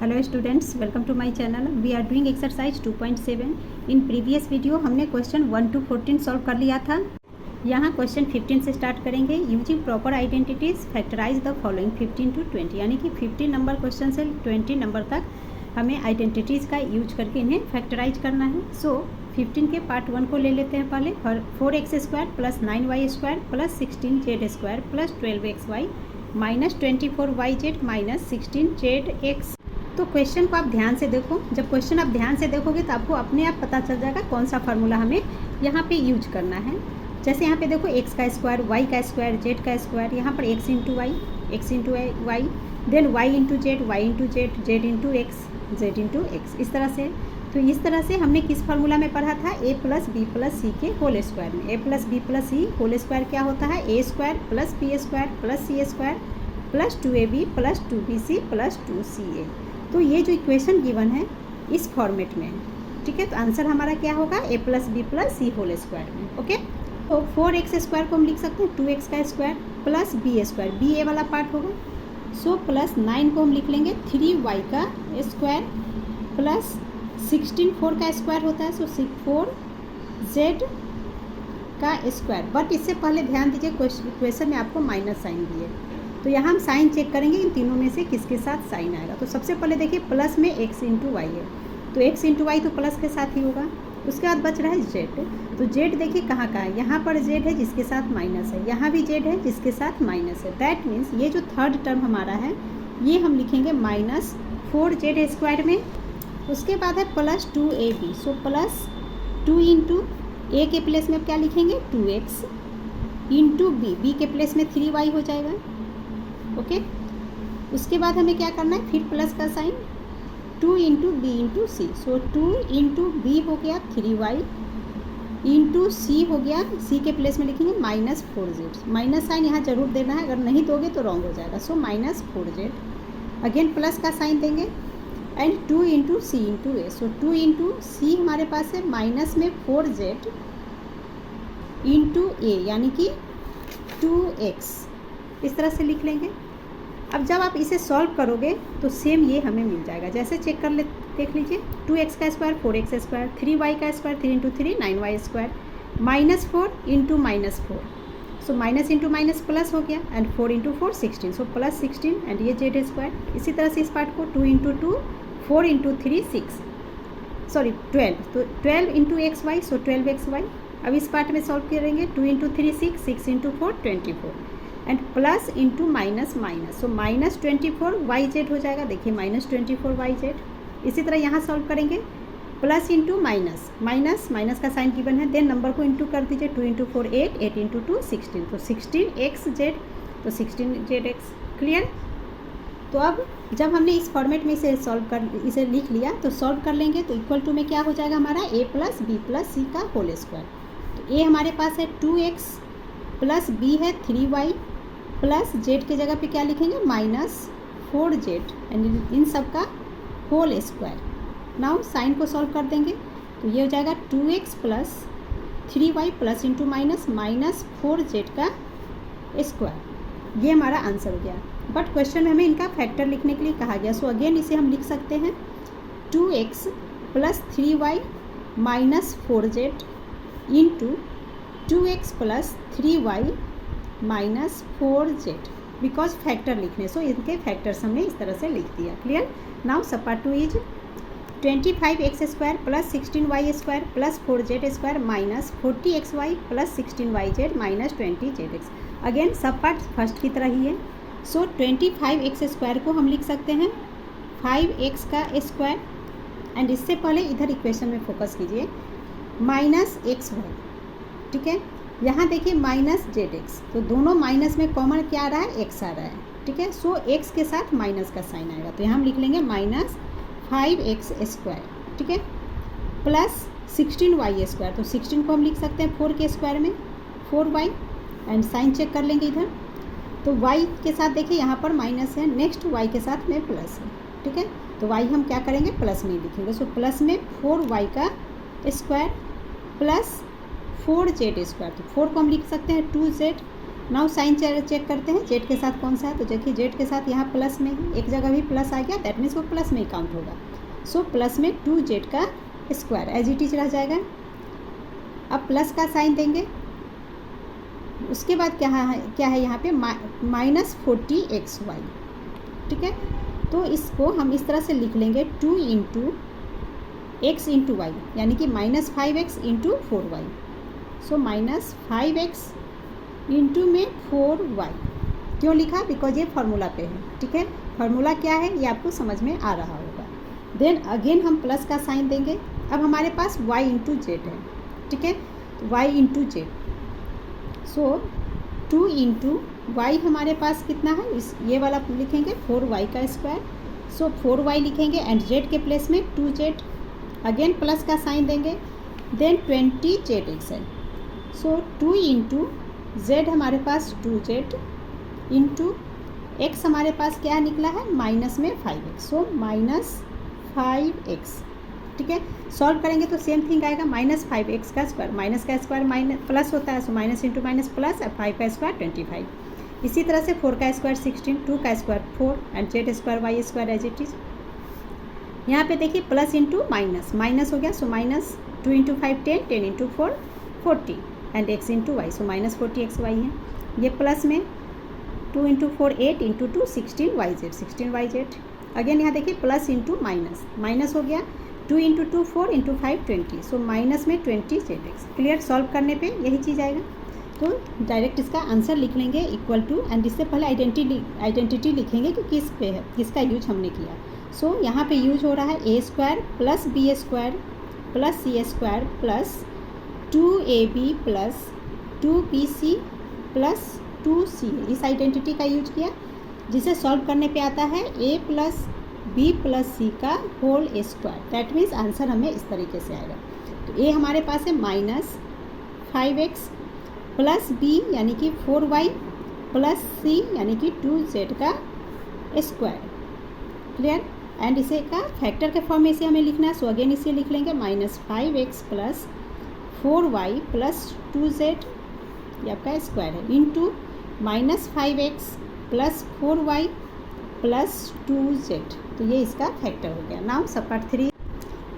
Hello students, welcome to my channel. We are doing exercise 2.7। In previous video हमने question 1 to 14 solve कर लिया था। यहाँ question 15 से स्टार्ट करेंगे। Using proper identities factorize the following 15 to 20, यानी कि 15 नंबर क्वेश्चन से 20 नंबर तक हमें आइडेंटिटीज़ का यूज करके इन्हें फैक्टराइज करना है। सो 15 के पार्ट 1 को ले लेते हैं पहले। 4x² plus 9y² plus 16z² plus 12xy minus 24yz minus 16zx। तो क्वेश्चन को आप ध्यान से देखो। जब क्वेश्चन आप ध्यान से देखोगे तो आपको अपने आप पता चल जाएगा कौन सा फार्मूला हमें यहाँ पे यूज करना है। जैसे यहाँ पे देखो x का स्क्वायर, y का स्क्वायर, z का स्क्वायर, यहाँ पर x into Y, then y into Z, y into Z, z into X, z into X, इस तरह से। तो इस तरह से हमने किस फार्मूला में पढ़ा था? a plus B plus C के होल स्क्वायर में। a plus B plus C whole square क्या होता है? a square plus B square plus C square plus 2ab plus 2bc plus 2ca। तो ये जो इक्वेशन गिवन है इस फॉर्मेट में है, ठीक है। तो आंसर हमारा क्या होगा? a plus B plus C whole square में। ओके, तो 4x² को हम लिख सकते हैं 2x का square plus B square, b a वाला पार्ट होगा। सो प्लस 9 को हम लिख लेंगे 3y का स्क्वायर प्लस 16 4 का स्क्वायर होता है, सो 4z का स्क्वायर। बट इससे पहले ध्यान दीजिए क्वेश्चन में आपको माइनस साइन दिए, तो यहाँ हम साइन चेक करेंगे इन तीनों में से किसके साथ साइन आएगा। तो सबसे पहले देखिए प्लस में x इंटू वाई है, तो x इंटू वाई तो प्लस के साथ ही होगा। उसके बाद बच रहा है z, तो z देखिए कहाँ का है, यहाँ पर z है जिसके साथ माइनस है, यहाँ भी z है जिसके साथ माइनस है। दैट मीन्स ये जो थर्ड टर्म हमारा है ये हम लिखेंगे माइनस 4z स्क्वायर में। उसके बाद है plus 2ab, so plus 2 into a के प्लेस में अब क्या लिखेंगे 2x इंटू बी के प्लेस में 3y हो जाएगा। ओके, उसके बाद हमें क्या करना है, फिर प्लस का sign 2 into b into c, सो 2 इंटू बी हो गया 3y इंटू सी हो गया, सी के प्लेस में लिखेंगे माइनस 4z। माइनस साइन यहाँ जरूर देना है, अगर नहीं दोगे तो रॉन्ग हो जाएगा। So minus 4z, again plus का साइन देंगे and 2 into c into a, so 2 into c हमारे पास है माइनस में 4z इंटू ए यानी कि 2x, इस तरह से लिख लेंगे। अब जब आप इसे सॉल्व करोगे तो सेम ये हमें मिल जाएगा। जैसे चेक कर ले, देख लीजिए 2x का स्क्वायर 4x स्क्वायर, 3y का square 3 into 3 9y square, minus 4 into minus 4, so minus into minus plus हो गया and 4 into 4 16, so plus 16 and ये z स्क्वायर। इसी तरह से इस पार्ट को 2 इंटू 2 4 इंटू 3 6, सॉरी 12, तो 12 इंटू xy, सो 12xy। अब इस पार्ट में सॉल्व करेंगे 2 into 3 6, 6 into 4 24 and plus into minus minus, so minus 24yz हो जाएगा। देखिए माइनस 24yz। इसी तरह यहाँ सॉल्व करेंगे plus into minus, minus minus का साइन गिवन है, देन नंबर को इंटू कर दीजिए 2 इंटू 4 8, 8 इंटू 2 16, तो 16xz, तो 16zx। क्लियर? तो अब जब हमने इस फॉर्मेट में इसे लिख लिया तो सॉल्व कर लेंगे, तो इक्वल टू में क्या हो जाएगा हमारा a प्लस बी प्लस सी का होल स्क्वायर। तो a हमारे पास है 2x प्लस b है 3y प्लस z के जगह पे क्या लिखेंगे माइनस 4z एंड इन सब का होल स्क्वायर। नाउ साइन को सॉल्व कर देंगे तो ये हो जाएगा 2x plus 3y plus into minus minus 4z का स्क्वायर। ये हमारा आंसर हो गया। बट क्वेश्चन में हमें इनका फैक्टर लिखने के लिए कहा गया, सो अगेन इसे हम लिख सकते हैं 2x plus 3y minus 4z into 2x plus 3y minus 4z, because factor लिखने, सो इनके फैक्टर्स हमने इस तरह से लिख दिया। Clear? Now sub part 2 is 25x square plus 16y square plus 4z square minus 40xy plus 16yz minus 20zx। Again sub part first की तरह ही है। सो 25x स्क्वायर को हम लिख सकते हैं 5x का स्क्वायर एंड इससे पहले इधर इक्वेशन में फोकस कीजिए माइनस xy, ठीक है। यहाँ देखिए माइनस zx, तो दोनों माइनस में कॉमन क्या आ रहा है? x आ रहा है, ठीक है। सो x के साथ माइनस का साइन आएगा, तो यहाँ हम लिख लेंगे माइनस 5x स्क्वायर, ठीक है, प्लस 16y स्क्वायर, तो 16 को हम लिख सकते हैं 4 के स्क्वायर में 4y एंड साइन चेक कर लेंगे इधर। तो y के साथ देखिए यहाँ पर माइनस है, नेक्स्ट y के साथ में प्लस है, ठीक है। तो y हम क्या करेंगे प्लस में ही लिखेंगे, सो प्लस में 4y का स्क्वायर प्लस 4z स्क्वायर, तो 4 को हम लिख सकते हैं 2z नाउ साइन चेक करते हैं जेड के साथ कौन सा है। तो देखिए जेड के साथ यहाँ प्लस में ही एक जगह भी प्लस आ गया, दैट मीन्स वो प्लस में ही काउंट होगा। सो प्लस में 2z का स्क्वायर एज इट इज रह जाएगा। अब प्लस का साइन देंगे, उसके बाद क्या है यहाँ पे -40xy, ठीक है। तो इसको हम इस तरह से लिख लेंगे 2 × x × y, यानी कि -5x × 4y। सो -5x इंटू में 4y क्यों लिखा, बिकॉज ये फार्मूला पे है, ठीक है। फार्मूला क्या है ये आपको समझ में आ रहा होगा। देन अगेन हम प्लस का साइन देंगे। अब हमारे पास y × z है, ठीक है, y × z। सो 2 × y हमारे पास कितना है, इस ये वाला लिखेंगे 4y का स्क्वायर। सो 4y लिखेंगे एंड z के प्लेस में 2z, अगेन प्लस का साइन देंगे। देन 20zx है। सो 2 × z हमारे पास 2z इंटू x हमारे पास क्या निकला है माइनस में 5x। सो -5x, ठीक है। सॉल्व करेंगे तो सेम थिंग आएगा, -5x का स्क्वायर, माइनस का स्क्वायर माइनस प्लस होता है, so minus into minus plus, और 5 का स्क्वायर 25। इसी तरह से 4 का स्क्वायर 16, 2 का square 4 and z square y square as it is. यहाँ पे देखिए प्लस इंटू माइनस, माइनस हो गया, सो -2 × 5 10, 10 × 4 40 एंड x × y, सो -40xy है। ये प्लस में 2 × 4 8 × 2 16yz, 16yz। अगेन यहाँ देखिए प्लस इंटू माइनस, माइनस हो गया, 2 × 2 4 × 5 20, सो माइनस में 20zx। क्लियर, सॉल्व करने पे यही चीज़ आएगा। तो डायरेक्ट इसका आंसर लिख लेंगे इक्वल टू, एंड इससे पहले आइडेंटिटी लिखेंगे कि किस पे है, किसका यूज हमने किया। सो यहाँ पे यूज हो रहा है a² + b² + c² + 2ab + 2bc + 2ca, इस आइडेंटिटी का यूज किया, जिसे सॉल्व करने पे आता है a + b + c का whole square. That means answer हमें इस तरीके से आएगा। तो a हमारे पास है -5x + b यानी कि 4y + c यानी कि 2z का स्क्वायर। क्लियर, एंड इसे का फैक्टर के फॉर्म में इसे हमें लिखना है। सो अगेन इसे लिख लेंगे -5x + 4y + 2z, ये आपका स्क्वायर है, इंटू -5x + 4y + 2z, तो ये इसका फैक्टर हो गया। Now sub part 3,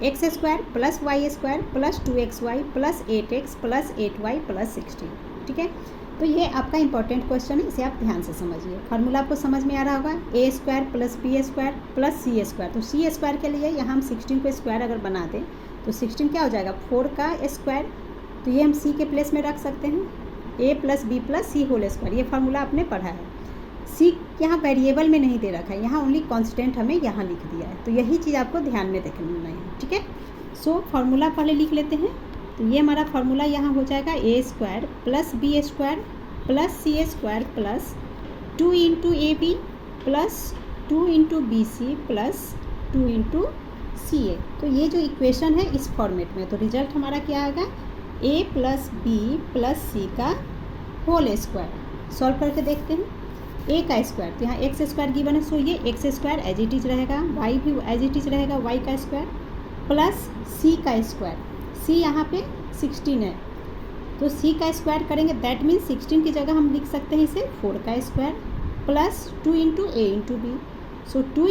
x² + y² + 2xy + 8x + 8y + 16, ठीक है। तो ये आपका इंपॉर्टेंट क्वेश्चन है, इसे आप ध्यान से समझिए। फार्मूला आपको समझ में आ रहा होगा, a² + b² + c²। तो c² के लिए यहाँ हम 16 को स्क्वायर अगर बना दें तो 16 क्या हो जाएगा 4 का स्क्वायर, तो ये हम c के प्लेस में रख सकते हैं, a + b + c whole square. ये फार्मूला आपने पढ़ा है। c यहाँ वेरिएबल में नहीं दे रखा है, यहाँ ओनली कांस्टेंट हमें यहाँ लिख दिया है, तो यही चीज़ आपको ध्यान में देखना है, ठीक है। सो फार्मूला पहले लिख लेते हैं। तो ये हमारा फार्मूला यहाँ हो जाएगा a² + b² + c² + 2 × ab + 2 × bc + 2 × ca। तो ये जो इक्वेशन है इस फॉर्मेट में, तो रिजल्ट हमारा क्या आएगा a + b + c का होल स्क्वायर। सॉल्व करके देखते हैं। a का स्क्वायर, तो यहाँ x² गिवन है, सो ये x² एज इट इज रहेगा, y भी एज इट इज रहेगा, y का स्क्वायर प्लस c का स्क्वायर, c यहाँ पे 16 है, तो c का स्क्वायर करेंगे, दैट मीन्स 16 की जगह हम लिख सकते हैं इसे 4 का square plus 2 × a × b। So 2 ×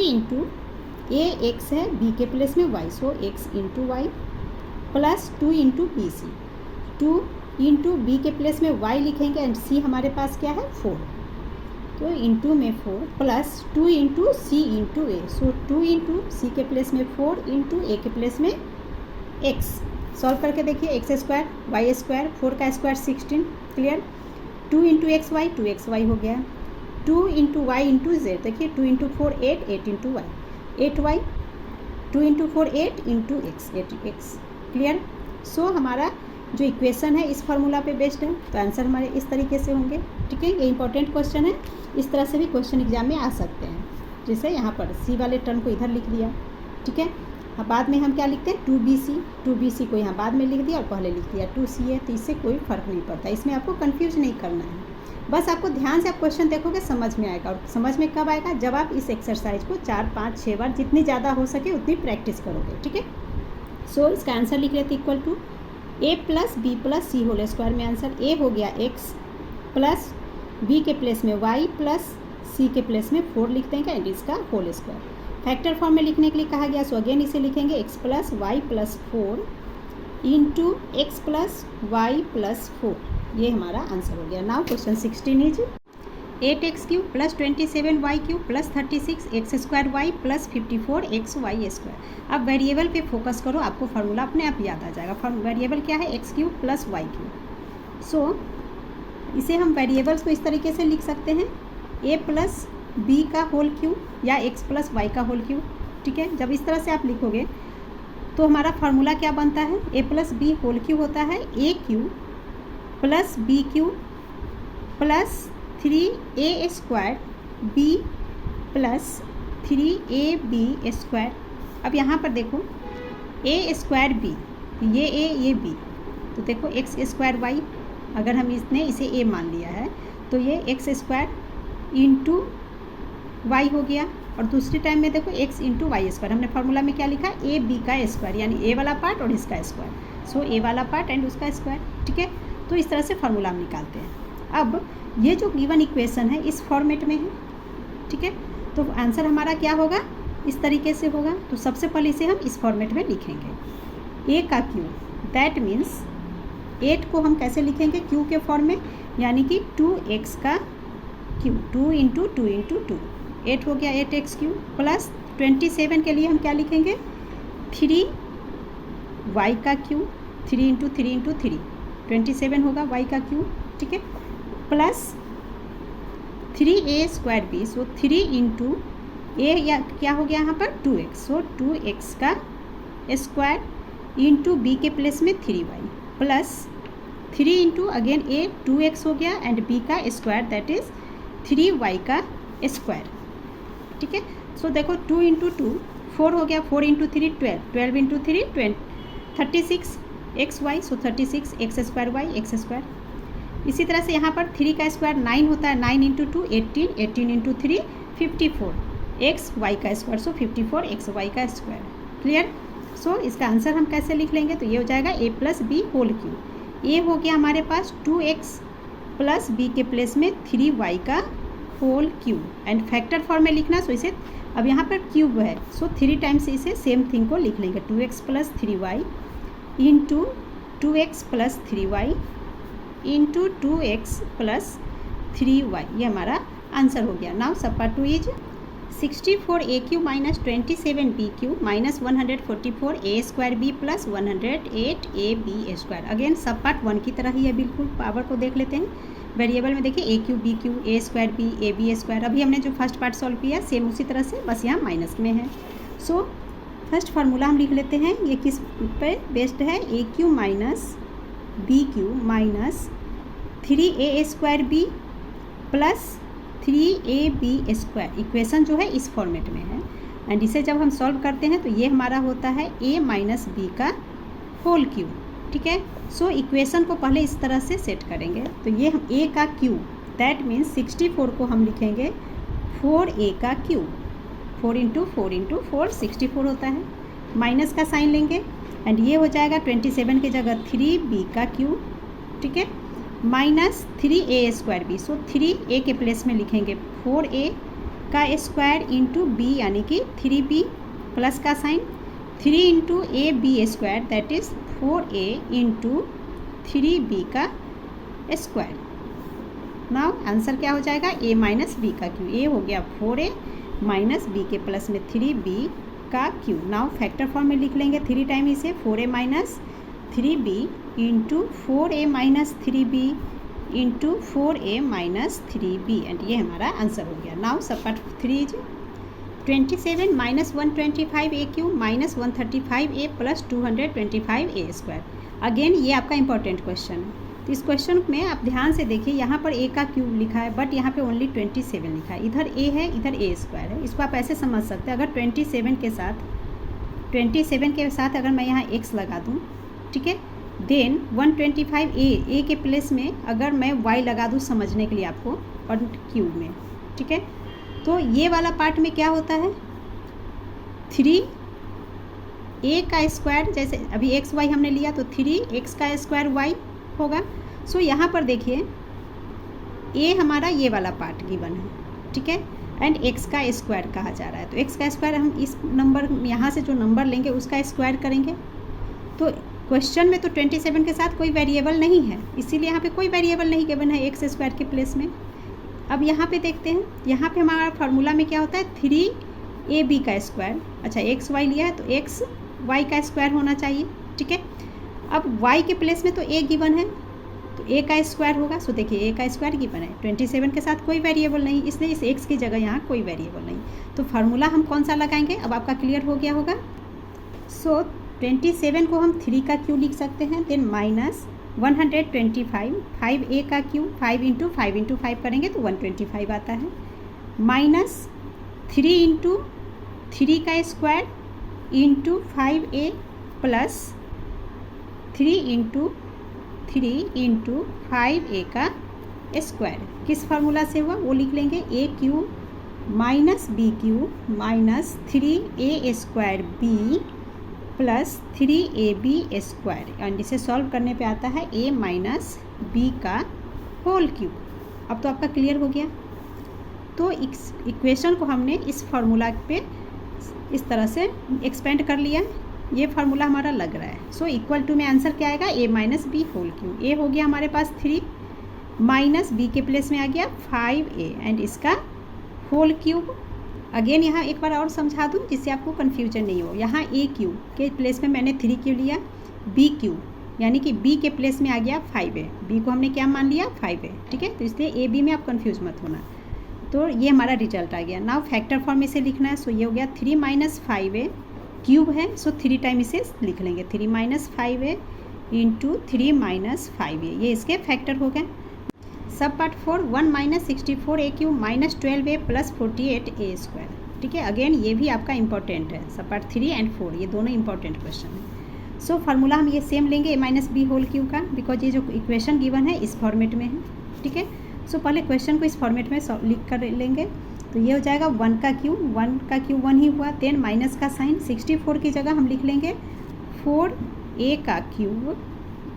a x है, b के प्लेस में y, सो x × y plus 2 × bc, 2 × b के प्लेस में y लिखेंगे एंड c हमारे पास क्या है 4, तो इंटू में 4 plus 2 × c × a। So 2 × c के प्लेस में 4 × a के प्लेस में x। सॉल्व करके देखिए, x² y², 4 का स्क्वायर 16, क्लियर। 2 × xy 2xy हो गया, 2 × y × z, देखिए 2 × 4 8, 8 × y 8y, 2 × 4 8 × x 8x, clear. सो हमारा जो इक्वेशन है इस फार्मूला पे बेस्ड है, तो आंसर हमारे इस तरीके से होंगे, ठीक है। ये इंपॉर्टेंट क्वेश्चन है, इस तरह से भी क्वेश्चन एग्जाम में आ सकते हैं। जैसे यहाँ पर c वाले टर्म को इधर लिख दिया, ठीक है। अब बाद में हम क्या लिखते हैं 2bc को यहाँ बाद में लिख दिया और पहले लिख दिया 2ca, तो इससे कोई फ़र्क नहीं पड़ता, इसमें आपको कंफ्यूज नहीं करना है। बस आपको ध्यान से आप क्वेश्चन देखोगे समझ में आएगा, और समझ में कब आएगा जब आप इस एक्सरसाइज को 4 5 6 बार जितनी ज़्यादा हो सके उतनी प्रैक्टिस करोगे, ठीक है। सो इसका आंसर लिख लेते equal to a + b + c whole square में आंसर a हो गया x प्लस बी के प्लेस में y प्लस सी के प्लेस में 4 लिख देंगे एंड इसका होल स्क्वायर। फैक्टर फॉर्म में लिखने के लिए कहा गया, सो अगेन इसे लिखेंगे x plus Y plus 4 into X plus Y plus 4। ये हमारा आंसर हो गया। Now question 16 is 8x cube plus 27y cube plus 36x square Y plus 54x Y square. अब वेरिएबल पे फोकस करो, आपको फार्मूला अपने आप याद आ जाएगा। वेरिएबल क्या है, x cube plus y cube. So इसे हम वेरिएबल्स को इस तरीके से लिख सकते हैं, a प्लस बी का होल क्यूब या x प्लस वाई का होल क्यूब। ठीक है, जब इस तरह से आप लिखोगे तो हमारा फार्मूला क्या बनता है, a plus b whole cube होता है a cube plus b cube plus 3a square b plus 3ab square. अब यहाँ पर देखो a स्क्वायर b, ये a ये b, तो देखो x स्क्वायर वाई, अगर हम इसे a मान लिया है तो ये x स्क्वायर इंटू वाई हो गया। और दूसरे टाइम में देखो x इंटू वाई स्क्वायर, हमने फार्मूला में क्या लिखा, ए बी का स्क्वायर, यानी a वाला पार्ट और इसका स्क्वायर। सो a वाला पार्ट एंड उसका स्क्वायर। ठीक है, तो इस तरह से फार्मूला हम निकालते हैं। अब ये जो गिवन इक्वेशन है इस फॉर्मेट में है। ठीक है, तो आंसर हमारा क्या होगा, इस तरीके से होगा। तो सबसे पहले इसे हम इस फॉर्मेट में लिखेंगे, a का क्यूब, दैट मीन्स 8 को हम कैसे लिखेंगे, क्यू के फॉर्म में, यानी कि 2x का क्यूब, 2 इंटू 2 इंटू 2, 8 हो गया 8x क्यूब, प्लस 27 के लिए हम क्या लिखेंगे, 3y का क्यूब, 3 इंटू 3 इंटू 3, 27 होगा y का क्यूब। ठीक है, प्लस 3a स्क्वायर बी, सो 3 इंटू ए या क्या हो गया यहाँ पर 2x, सो 2x का स्क्वायर इंटू बी के प्लेस में 3y प्लस 3 इंटू अगेन ए 2x हो गया एंड b का स्क्वायर दैट इज 3y का स्क्वायर। ठीक है, सो देखो 2 इंटू 2 4 हो गया, 4 into 3 12, 12 into 3 36 x y, so 36 x square y x square. इसी तरह से यहाँ पर 3 का स्क्वायर 9 होता है, 9 इंटू 2 18, 18 इंटू 3 54 एक्स वाई का स्क्वायर, सो 54 एक्स वाई का स्क्वायर। क्लियर। सो इसका आंसर हम कैसे लिख लेंगे, तो ये हो जाएगा a plus b whole cube. A हो गया हमारे पास 2x प्लस बी के प्लेस में 3y का whole cube and factor form में लिखना। सो इसे अब यहाँ पर क्यूब है, सो 3 टाइम्स इसे सेम थिंग को लिख लेंगे, 2x plus 3y into 2x plus 3y into 2x plus 3y। ये हमारा आंसर हो गया। Now sub part 2 is 64a cube minus 27b Q minus 144a square b plus 108ab square. Again sub part 1 की तरह ही है, बिल्कुल power को देख लेते हैं। वेरिएबल में देखिए a cube b cube a square b a b square. अभी हमने जो फर्स्ट पार्ट सॉल्व किया सेम उसी तरह से, बस यहाँ माइनस में है। सो फर्स्ट फार्मूला हम लिख लेते हैं, ये किस पे बेस्ड है, a cube minus b cube minus 3a square b plus 3ab square. Equation जो है इस फॉर्मेट में है एंड इसे जब हम सॉल्व करते हैं तो ये हमारा होता है a माइनस बी का होल क्यूब। ठीक है, सो इक्वेशन को पहले इस तरह से सेट करेंगे, तो ये हम a का क्यूब, दैट मीन्स 64 को हम लिखेंगे 4a का क्यूब, 4 इंटू 4 इंटू 4 64 होता है, माइनस का साइन लेंगे एंड ये हो जाएगा 27 की जगह 3b का क्यूब। ठीक है, माइनस 3a स्क्वायर बी, सो 3a के प्लेस में लिखेंगे 4a का स्क्वायर इंटू बी यानी कि 3b प्लस का sign 3 into a b square that is 4a into 3b का स्क्वायर। नाउ आंसर क्या हो जाएगा, a माइनस बी का क्यू, a हो गया 4a माइनस बी के प्लस में 3b का क्यू। नाउ फैक्टर फॉर्म में लिख लेंगे 3 टाइम इसे, 4a minus 3b into 4a minus 3b into 4a minus 3b and ये हमारा आंसर हो गया। Now sub part 3 is 27 minus 125a cube minus 135a plus 225a square. Again ये आपका इंपॉर्टेंट क्वेश्चन है, तो इस क्वेश्चन में आप ध्यान से देखिए, यहाँ पर a का क्यूब लिखा है बट यहाँ पे ओनली 27 लिखा है, इधर a है इधर a स्क्वायर है। इसको आप ऐसे समझ सकते हैं, अगर 27 के साथ अगर मैं यहाँ x लगा दूँ, ठीक है, देन 125a के प्लेस में अगर मैं y लगा दूँ समझने के लिए आपको, और क्यूब में, ठीक है, तो ये वाला पार्ट में क्या होता है 3a का स्क्वायर, जैसे अभी एक्स वाई हमने लिया तो 3x का स्क्वायर y होगा। सो यहाँ पर देखिए ए हमारा ये वाला पार्ट गिवन है, ठीक है, एंड एक्स का स्क्वायर कहा जा रहा है। तो एक्स का स्क्वायर हम इस नंबर यहाँ से जो नंबर लेंगे उसका स्क्वायर करेंगे। तो क्वेश्चन में तो 27 के साथ कोई वेरिएबल नहीं है, इसीलिए यहाँ पे कोई वेरिएबल नहीं गिवन है एक्स स्क्वायर के प्लेस में। अब यहाँ पे देखते हैं, यहाँ पे हमारा फार्मूला में क्या होता है 3ab का स्क्वायर। अच्छा एक्स वाई लिया है तो एक्स वाई का स्क्वायर होना चाहिए, ठीक है। अब y के प्लेस में तो a गिवन है तो a का स्क्वायर होगा। सो देखिए a का स्क्वायर गिवन है, 27 के साथ कोई वेरिएबल नहीं, इसलिए इस x की जगह यहाँ कोई वेरिएबल नहीं। तो फार्मूला हम कौन सा लगाएंगे, अब आपका क्लियर हो गया होगा। सो 27 को हम 3 का क्यू लिख सकते हैं, देन माइनस 125, 5a का क्यू 5 इंटू 5 करेंगे तो 125 आता है, माइनस 3 इंटू 3 का square into 5a plus 3 into 5a का स्क्वायर। किस फार्मूला से हुआ वो लिख लेंगे, a cube minus b cube minus 3a square b plus 3ab square, and इसे सॉल्व करने पे आता है a माइनस बी का होल क्यूब। अब तो आपका क्लियर हो गया। तो इस इक्वेशन को हमने इस फार्मूला पे इस तरह से एक्सपेंड कर लिया, ये फार्मूला हमारा लग रहा है। सो इक्वल टू में आंसर क्या आएगा, a minus b whole cube. a हो गया हमारे पास 3 माइनस b के प्लेस में आ गया 5a एंड इसका होल क्यूब। अगेन यहाँ एक बार और समझा दूँ जिससे आपको कन्फ्यूजन नहीं हो। यहाँ a क्यूब के प्लेस में मैंने 3 क्यू लिया, b क्यूब यानी कि b के प्लेस में आ गया 5a, b को हमने क्या मान लिया 5a, ठीक है। तो इसलिए a b में आप कन्फ्यूज मत होना। तो ये हमारा रिजल्ट आ गया। नाउ फैक्टर फॉर्म में से लिखना है। सो ये हो गया 3 माइनस 5a क्यूब है, सो 3 टाइम इसे लिख लेंगे, 3 minus 5a into 3 minus 5a, ये इसके फैक्टर हो गए। सब part 4 1 minus 64a cube minus 12a plus 48a square, ठीक है। अगेन ये भी आपका इंपॉर्टेंट है, सब पार्ट 3 एंड 4 ये दोनों इंपॉर्टेंट क्वेश्चन है। सो फार्मूला हम ये सेम लेंगे a minus b whole cube का, बिकॉज ये जो इक्वेशन गिवन है इस फॉर्मेट में है, ठीक है। सो पहले क्वेश्चन को इस फॉर्मेट में लिख कर लेंगे। तो ये हो जाएगा 1 का क्यूब 1 ही हुआ, देन माइनस का साइन 64 की जगह हम लिख लेंगे 4a का क्यूब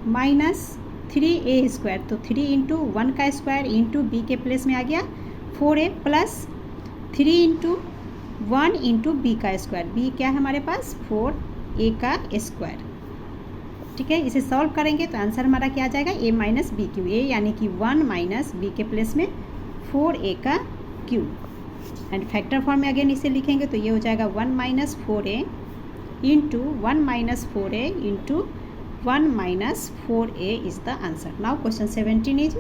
माइनस 3a स्क्वायर, तो 3 इंटू 1 का स्क्वायर इंटू b के प्लेस में आ गया 4a plus 3 into 1 into b का स्क्वायर, b क्या है हमारे पास 4a का स्क्वायर, ठीक है। इसे सॉल्व करेंगे तो आंसर हमारा क्या आ जाएगा a minus b cube, a यानी कि 1 माइनस b के प्लेस में 4a का क्यूब, एंड फैक्टर फॉर्म में अगेन इसे लिखेंगे तो ये हो जाएगा 1 minus 4a into 1 minus 4a into 1 minus 4a is the answer. Now question 17 is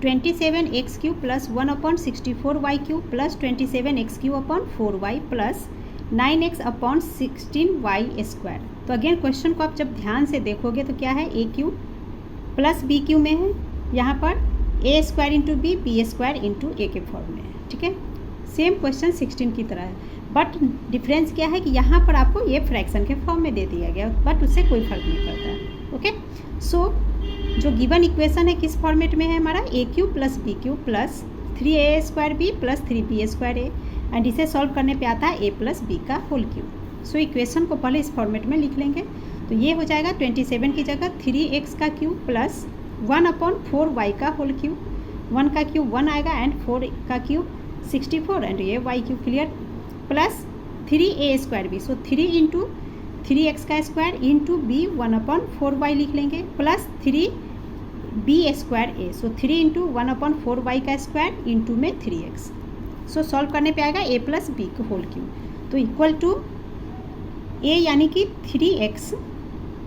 27x cube plus 1 upon 64y cube plus 27x cube upon 4y plus 9x upon 16y square. तो again question को आप जब ध्यान से देखोगे तो क्या है, a cube plus b cube में है, यहाँ पर a square into b square into a के फॉर्म में है, ठीक है। सेम क्वेश्चन 16 की तरह है, बट डिफरेंस क्या है कि यहाँ पर आपको ये फ्रैक्शन के फॉर्म में दे दिया गया, बट उससे कोई फर्क नहीं पड़ता। ओके, सो जो गिवन इक्वेशन है किस फॉर्मेट में है हमारा, a cube plus b cube plus 3a square b plus 3b square a, and इसे सॉल्व करने पे आता है a प्लस b का होल क्यूब। सो इक्वेशन को पहले इस फॉर्मेट में लिख लेंगे। तो ये हो जाएगा 27 की जगह 3x का क्यूब प्लस 1 अपॉन 4y का होल क्यूब, 1 का क्यूब 1 आएगा एंड 4 का क्यूब 64 एंड ये y cube clear, plus 3a square b, सो 3 इंटू 3x का square into b 1 upon 4y लिख लेंगे, plus 3b square a, so 3 into 1 upon 4y का square into में 3x। सो solve करने पे आएगा a प्लस बी का होल क्यूब, तो इक्वल टू a यानी कि 3x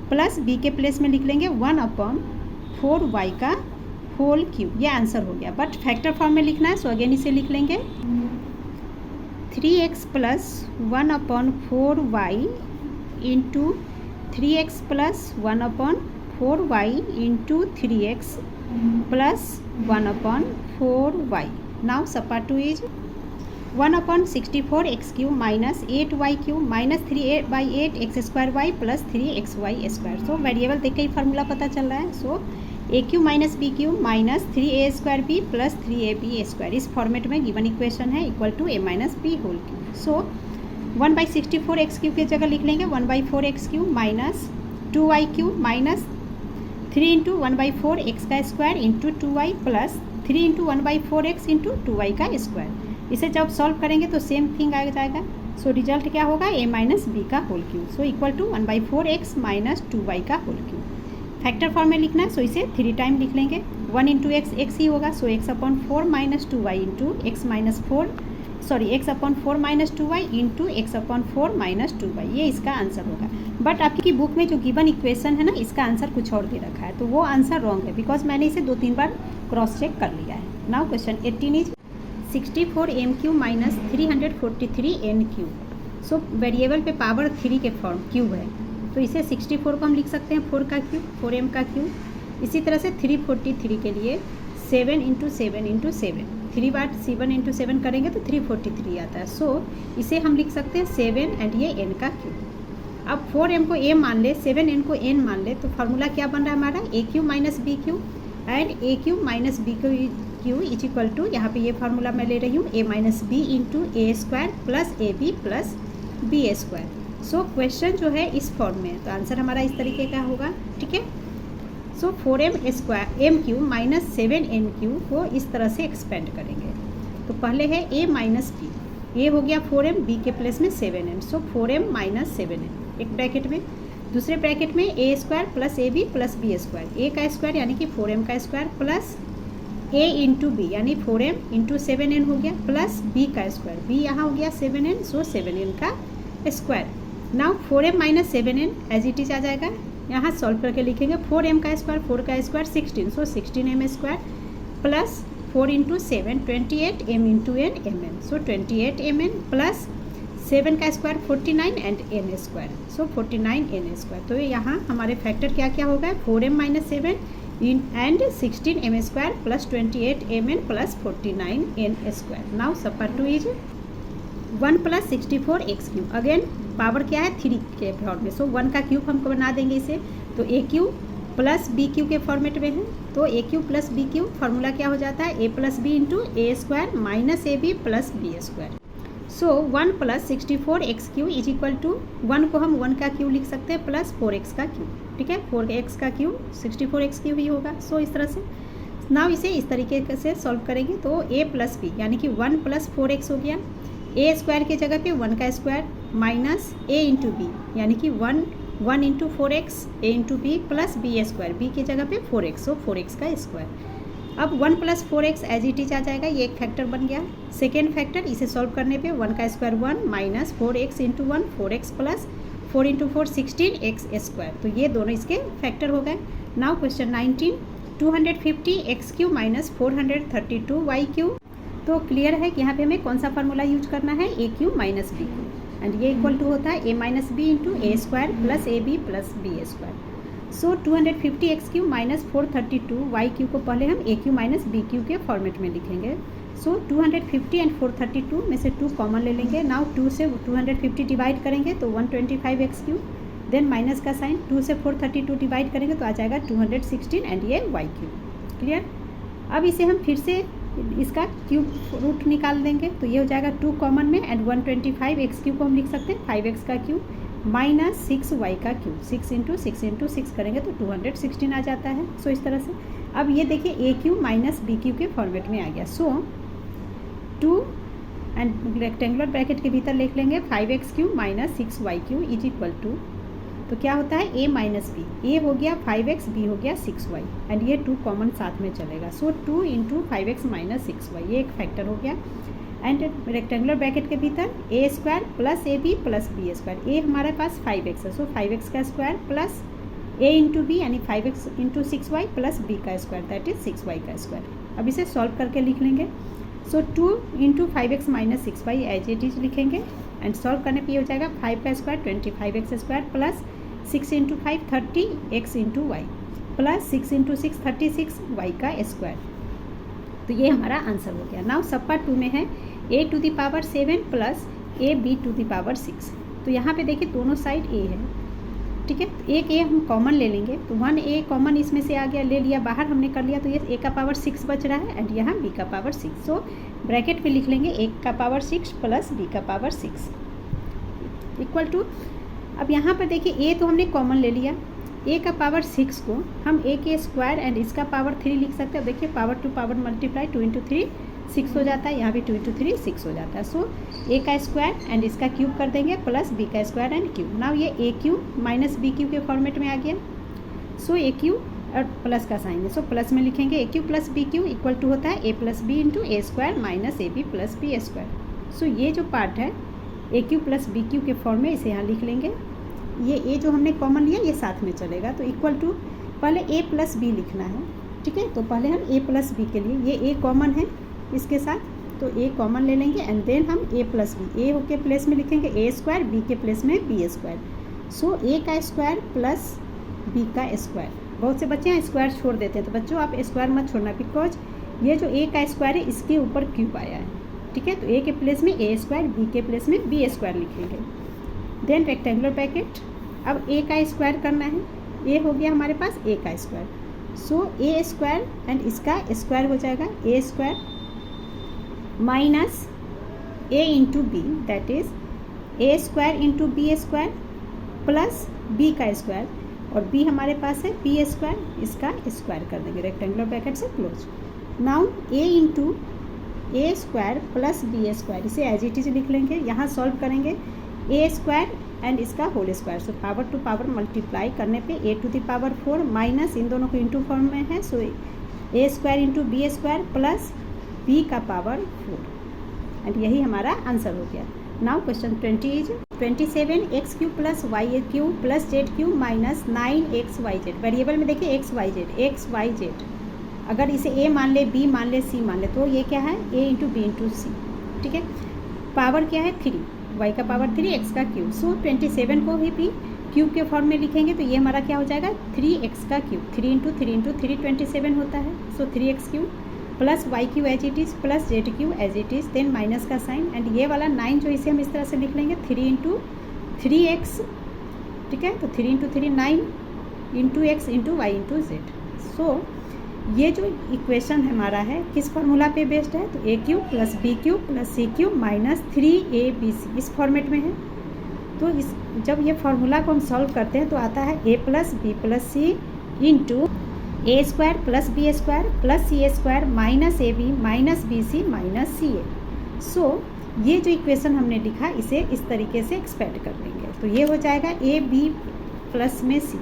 प्लस b के प्लेस में लिख लेंगे 1 अपॉन 4y का होल क्यूब, ये आंसर हो गया। बट फैक्टर फॉर्म में लिखना है, सो अगेन इसे लिख लेंगे 3x plus 1 upon 4y into 3x plus 1 upon 4y into 3x plus 1 upon 4y। Now sub part 2 is 1 upon 64x cube minus 8y cube minus 3/8 x square y plus 3xy square. So variable देख के ही formula पता चल रहा है। So a cube minus b cube minus 3a square b plus 3ab square, इस format में given equation है, equal to a minus b whole cube. So 1/64x cube की जगह लिख लेंगे 1/4x cube minus 2y cube minus 3 into 1/4 x का square into 2y plus 3 into 1/4x into 2y का square. इसे जब सॉल्व करेंगे तो सेम थिंग आ जाएगा। सो रिजल्ट क्या होगा, a माइनस बी का whole cube. So equal to 1/4x minus 2y का होल क्यूब। फैक्टर फॉर्म में लिखना है, सो इसे 3 टाइम लिख लेंगे। 1 इंटू एक्स एक्स ही होगा, सो x/4 minus 2y into x minus 4 x/4 minus 2y into x/4 minus 2y, ये इसका आंसर होगा। बट आपकी बुक में जो गिवन इक्वेशन है ना, इसका आंसर कुछ और दे रखा है, तो वो आंसर रॉन्ग है, बिकॉज मैंने इसे 2-3 बार क्रॉस चेक कर लिया है। Now question 18 is 64m³ minus 343n³। So variable पे पावर 3 के फॉर्म क्यूब है, तो इसे 64 को हम लिख सकते हैं 4 का क्यूब, 4m का क्यूब। इसी तरह से 343 के लिए 7 इंटू 7 इंटू 7, 3 बार 7 इंटू 7 करेंगे तो 343 आता है। सो इसे हम लिख सकते हैं 7 एंड ये n का क्यूब। अब 4m को a मान ले, 7n को n मान ले, तो फार्मूला क्या बन रहा है हमारा, a³ minus b cube and a³ minus b cube is equal to, यहाँ पे ये फार्मूला मैं ले रही हूँ, a minus b into a square plus a b plus b a square. So question जो है इस फॉर्म में है, तो आंसर हमारा इस तरीके का होगा, ठीक है। सो 4m² माइनस 7n³ को इस तरह से एक्सपेंड करेंगे। तो पहले है a माइनस बी, a हो गया 4m, b के प्लेस में 7m, सो 4m माइनस 7m एक ब्रैकेट में, दूसरे ब्रैकेट में a square plus a b plus B square, a का स्क्वायर यानी कि 4m का square plus a into b यानी 4m इंटू 7n हो गया प्लस b का स्क्वायर, b यहाँ हो गया 7n, सो 7n का square. Now 4m minus 7n as it is आ जाएगा, यहाँ सॉल्व करके लिखेंगे 4m का स्क्वायर, 4 का square 16, so 16m square plus 4 into 7 28m into n mn, so 28mn plus 7 का square 49 and n square, so 49n square. तो यहाँ हमारे फैक्टर क्या क्या होगा, 4m minus 7 and 16m square plus 28mn plus 49n square. Now sub part two is 1 plus 64x³। Again power क्या है 3 के फॉर्म में, सो 1 का क्यूब हमको बना देंगे इसे, तो a³ प्लस b³ के फॉर्मेट में है, तो a³ प्लस b³ फार्मूला क्या हो जाता है, a plus b into a square minus a b plus B square. So 1 plus 64x³ is equal to 1 को हम 1 का क्यूब लिख सकते हैं प्लस 4x का क्यूब, ठीक है, 4x का क्यूब 64x³ ही होगा। सो इस तरह से नाउ इसे इस तरीके से सॉल्व करेंगे, तो a प्लस बी यानी कि 1 प्लस 4x हो गया, ए स्क्वायर की जगह पे 1 का square minus a into b यानी कि 1 into 4x a into b plus B square, b की जगह पे 4x, सो 4x का स्क्वायर। अब 1 plus 4x as it is आ जाएगा, ये एक फैक्टर बन गया। सेकेंड फैक्टर, इसे सॉल्व करने पे 1 का square 1 minus 4x into 1 4x plus 4 into 4 16x square, तो ये दोनों इसके फैक्टर हो गए। Now question 19 250x³ minus 432y³। तो क्लियर है कि यहाँ पे हमें कौन सा फार्मूला यूज करना है, a³ माइनस b एंड ये इक्वल टू होता है a minus b into a square plus a b plus B square. So 250x³ minus 432y³ को पहले हम a³ माइनस b³ के फॉर्मेट में लिखेंगे। सो 250 एंड 432 में से 2 कॉमन ले लेंगे। नाउ 2 से 250 डिवाइड करेंगे तो 125x³, देन माइनस का साइन, 2 से 432 डिवाइड करेंगे तो आ जाएगा 216 एंड ये y³। क्लियर। अब इसे हम फिर से इसका क्यूब रूट निकाल देंगे, तो ये हो जाएगा 2 कॉमन में एंड 125x³ को हम लिख सकते हैं 5x का क्यूब माइनस 6y का क्यूब, 6 इंटू 6 इंटू 6 करेंगे तो 216 आ जाता है। सो इस तरह से अब ये देखिए a³ माइनस b³ के फॉर्मेट में आ गया। सो 2 एंड रेक्टेंगुलर ब्रैकेट के भीतर लिख लेंगे 5x³ minus 6y³ is equal to, तो क्या होता है a माइनस बी, ए हो गया 5x, b हो गया 6y एंड ये 2 कॉमन साथ में चलेगा। सो 2 इंटू 5x माइनस 6y, ये एक फैक्टर हो गया। एंड रेक्टेंगुलर ब्रैकेट के भीतर a square plus a b plus B square, a हमारे पास 5x है, सो 5x का square plus a into b यानी 5x into 6y plus b का स्क्वायर दैट इज 6y का स्क्वायर। अब इसे सॉल्व करके लिख लेंगे। So 2 into 5x minus 6y as it is लिखेंगे एंड सॉल्व करने पे ये हो जाएगा 5 का square 25x square plus 6 into 5 30x into y plus 6 into 6 36y का स्क्वायर। तो ये हमारा आंसर हो गया। नाउ सप्पा 2 में है a to the power 7 plus a b to the power 6। तो यहाँ पे देखिए दोनों साइड a है, ठीक है, एक a हम कॉमन ले लेंगे, तो 1a कॉमन इसमें से आ गया, ले लिया बाहर हमने कर लिया, तो ये a का पावर 6 बच रहा है एंड यहाँ b का पावर 6। सो ब्रैकेट में लिख लेंगे a का पावर 6 प्लस b का पावर 6 इक्वल टू, अब यहाँ पर देखिए a तो हमने कॉमन ले लिया, ए का पावर 6 को हम ए के स्क्वायर एंड इसका पावर 3 लिख सकते हैं। देखिए power to power multiply 2 into 3 6 हो जाता है, यहाँ भी 2 इंटू 3 6 हो जाता है। सो ए का स्क्वायर एंड इसका क्यूब कर देंगे प्लस बी का स्क्वायर एंड क्यूब। नाउ ये a cube minus b cube के फॉर्मेट में आ गया। सो ए क्यूब और प्लस का साइन है, सो प्लस में लिखेंगे a cube plus b cube equal to होता है a plus b into a square minus a b plus B square. So ये जो पार्ट है a cube plus b cube के फॉर्म में इसे यहाँ लिख लेंगे। ये ए जो हमने कॉमन लिया ये साथ में चलेगा, तो इक्वल टू पहले ए प्लस बी लिखना है, ठीक है। तो पहले हम ए प्लस बी के लिए ये ए कॉमन है इसके साथ, तो ए कॉमन ले लेंगे एंड देन हम ए प्लस बी, ए के प्लेस में लिखेंगे ए स्क्वायर, बी के प्लेस में बी स्क्वायर। सो ए का स्क्वायर प्लस बी का स्क्वायर। बहुत से बच्चे यहाँ स्क्वायर छोड़ देते हैं, तो बच्चों आप स्क्वायर मत छोड़ना, बिकॉज ये जो ए का स्क्वायर है इसके ऊपर क्यूब आया है, ठीक है। तो ए के प्लेस में ए स्क्वायर, बी के प्लेस में बी स्क्वायर लिखेंगे। देन रेक्टेंगुलर ब्रैकेट, अब ए का स्क्वायर करना है, ए हो गया हमारे पास ए का square. So a square and इसका स्क्वायर हो जाएगा a square minus a into b, that is a square into b square plus b का स्क्वायर, और बी हमारे पास है बी स्क्वायर, इसका स्क्वायर कर देंगे रेक्टेंगुलर ब्रैकेट से close. Now a into a square plus B square, इसे एज इट इज लिख लेंगे। यहाँ सॉल्व करेंगे ए स्क्वायर एंड इसका whole square, so power to power multiply करने पे a to the power 4 minus इन दोनों को इंटू फॉर्म में है, so a square into b square plus b का पावर 4 एंड यही हमारा आंसर हो गया। Now question 20 is 27 x cube plus y cube plus z cube minus 9 x y z. Variable में देखिए एक्स वाई जेड, अगर इसे ए मान ले, बी मान ले, सी मान ले, तो ये क्या है ए इंटू बी इंटू सी, ठीक है। पावर क्या है 3, वाई का पावर 3 एक्स का क्यूब। सो 27 को भी क्यूब के फॉर्म में लिखेंगे, तो ये हमारा क्या हो जाएगा 3x का क्यूब, 3 इंटू 3 इंटू 3 27 होता है। So 3x cube plus y cube as it is plus z cube as it is, then minus का साइन एंड ये वाला 9 जो इसे हम इस तरह से लिख लेंगे 3 इंटू 3x, ठीक है। तो 3 into 3 9 into x into y into z. So ये जो इक्वेशन हमारा है किस फार्मूला पे बेस्ड है, तो a cube plus b cube plus c cube minus 3abc इस फॉर्मेट में है। तो इस जब ये फार्मूला को हम सॉल्व करते हैं तो आता है a plus B plus c into a square plus B square plus C square minus a b minus b c minus c a. So ये जो इक्वेशन हमने लिखा इसे इस तरीके से एक्सपेंड कर लेंगे, तो ये हो जाएगा ए बी प्लस में सी,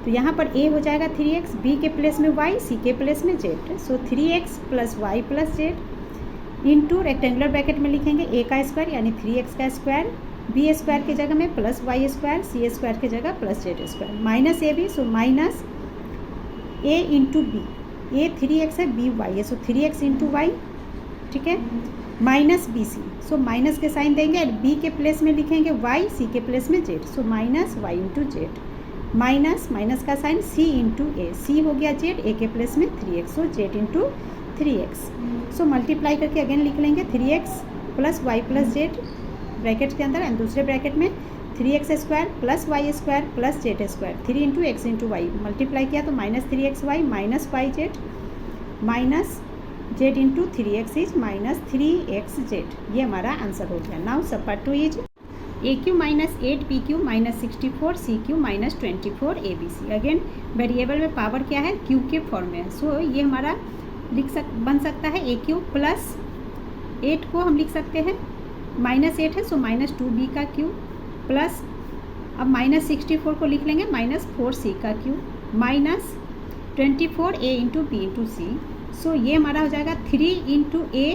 तो यहाँ पर ए हो जाएगा 3x, बी के प्लेस में y, सी के प्लेस में z। So 3x plus Y plus z into rectangular bracket में लिखेंगे ए का स्क्वायर यानी 3x का स्क्वायर, बी स्क्वायर की जगह में plus y square, c square की जगह plus z square minus a b, so minus a into b, a 3x है बी वाई है, सो 3x इंटू वाई, ठीक है, minus b c, so minus के साइन देंगे और बी के प्लेस में लिखेंगे वाई, सी के प्लेस में Z, so minus Y into Z minus minus का साइन सी इंटू ए, सी हो गया जेड, ए के प्लेस में 3x, सो Z into 3x। So multiply करके अगेन लिख लेंगे 3x plus Y plus Z bracket के अंदर एंड दूसरे ब्रैकेट में 3x square plus y square plus z square, 3 into x into Y multiply किया तो minus 3x Y minus Y Z minus z into 3x is minus 3x जेड। ये हमारा answer हो गया। Now sub part 2 is a cube minus 8 b cube minus 64 c cube minus 24 a b c. Again variable में power क्या है Q के form में है, सो ये हमारा बन सकता है ए क्यू प्लस 8 को हम लिख सकते हैं माइनस 8 है, सो माइनस 2b का क्यू प्लस अब माइनस 64 को लिख लेंगे माइनस 4c का cube minus 24a into b into c. So ये हमारा हो जाएगा 3 इंटू ए,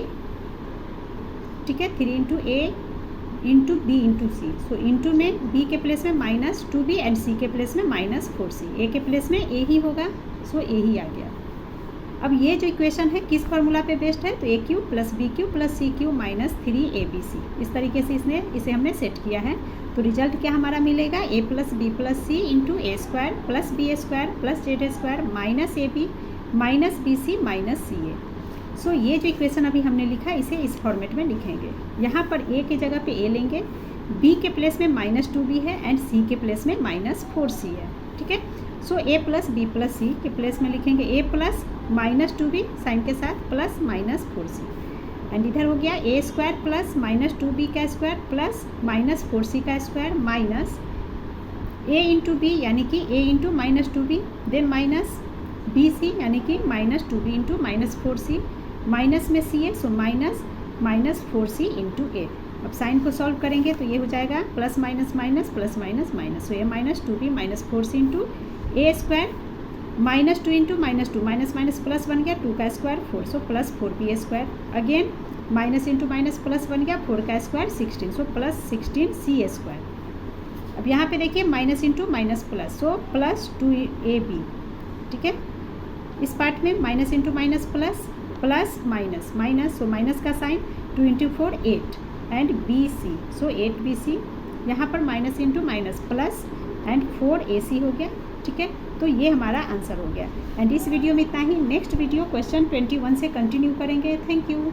ठीक है, 3 इंटू ए into b into c. So into में बी के प्लेस में माइनस 2b एंड सी के प्लेस में माइनस 4c, ए के प्लेस में ए ही होगा, सो ए ही आ गया। अब ये जो इक्वेशन है किस फार्मूला पे बेस्ड है, तो a cube plus b cube plus c cube minus 3abc इस तरीके से इसे हमने सेट किया है। तो रिजल्ट क्या हमारा मिलेगा a plus B plus c into a square plus B square plus z square minus a b minus b c minus c a. So ये जो इक्वेशन अभी हमने लिखा इसे इस फॉर्मेट में लिखेंगे। यहाँ पर ए की जगह पे ए लेंगे, बी के प्लेस में माइनस 2b है एंड सी के प्लेस में माइनस 4c है, ठीक है। सो ए प्लस बी प्लस सी के प्लेस में लिखेंगे ए प्लस माइनस 2b साइन के साथ प्लस माइनस 4c एंड इधर हो गया ए स्क्वायर प्लस माइनस 2b का स्क्वायर प्लस माइनस 4c का square minus a into b यानी कि a into minus 2b, then minus b c यानी कि minus 2b into minus 4c, minus में सी है so minus minus 4c into a. अब sign को solve करेंगे तो ये हो जाएगा plus minus minus plus minus minus, so ये minus 2b minus 4c into a square, minus 2 into minus 2, minus minus plus बन गया 2 का square 4, so plus 4b square, again minus into minus plus बन गया 4 का square 16, so plus 16c square. अब यहाँ पे देखिए minus into minus plus, so plus 2ab, ठीक है। इस पार्ट में minus into minus plus, plus minus minus, so minus का sign 2 into 4 8 and b c, so 8bc, यहाँ पर minus into minus plus and 4ac हो गया, ठीक है। तो ये हमारा आंसर हो गया। एंड इस वीडियो में इतना ही। नेक्स्ट वीडियो क्वेश्चन 21 से कंटिन्यू करेंगे। Thank you.